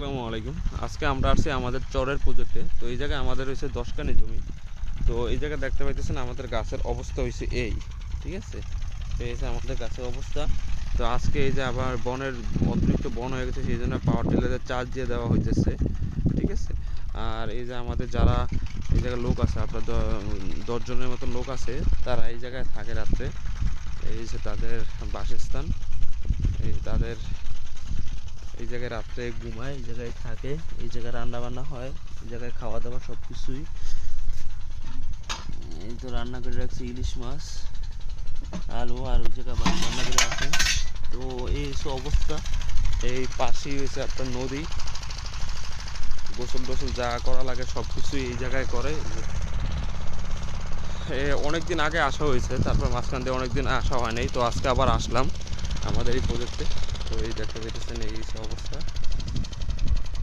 আসসালামু আলাইকুম। আজকে আমরা আসছি আমাদের চরের প্রজেক্টে। তো এই জায়গায় আমাদের হয়েছে 10 কানি জমি। তো এই জায়গায় দেখতে পাইতেছেন আমাদের গাছের অবস্থা হয়েছে এই, ঠিক আছে। তো এই যে আমাদের গাছের অবস্থা। তো আজকে এই যে আবার বনের অতিরিক্ত বন হয়ে গেছে, সেই জন্য পাওয়ার টিলারের চার্জ দিয়ে দেওয়া হইতেছে, ঠিক আছে। আর এই যে আমাদের যারা এই জায়গায় লোক আছে, আপনার 10 জনের মতো লোক আছে, তারা এই জায়গায় থাকে রাত্রে। এই যে তাদের বাসস্থান, এই তাদের এই জায়গায় রাত্রে ঘুমায়, এই জায়গায় থাকে, এই জায়গায় রান্না বান্না হয়, এই জায়গায় খাওয়া দাওয়া সব কিছুই। এই তো রান্না করে রাখছে ইলিশ মাছ, আলু, আর ওই জায়গায় মাছ রান্না করে আছে। তো এই সব অবস্থা। এই পাশেই হয়েছে আপনার নদী, গোসল টোসল যা করা লাগে সব কিছুই এই জায়গায় করে। অনেকদিন আগে আসা হয়েছে, তারপর মাঝখান দিয়ে অনেকদিন আসা হয় নাই। তো আজকে আবার আসলাম আমাদের এই প্রজেক্টে। তো এই দেখতে পেতেছেন এই অবস্থা।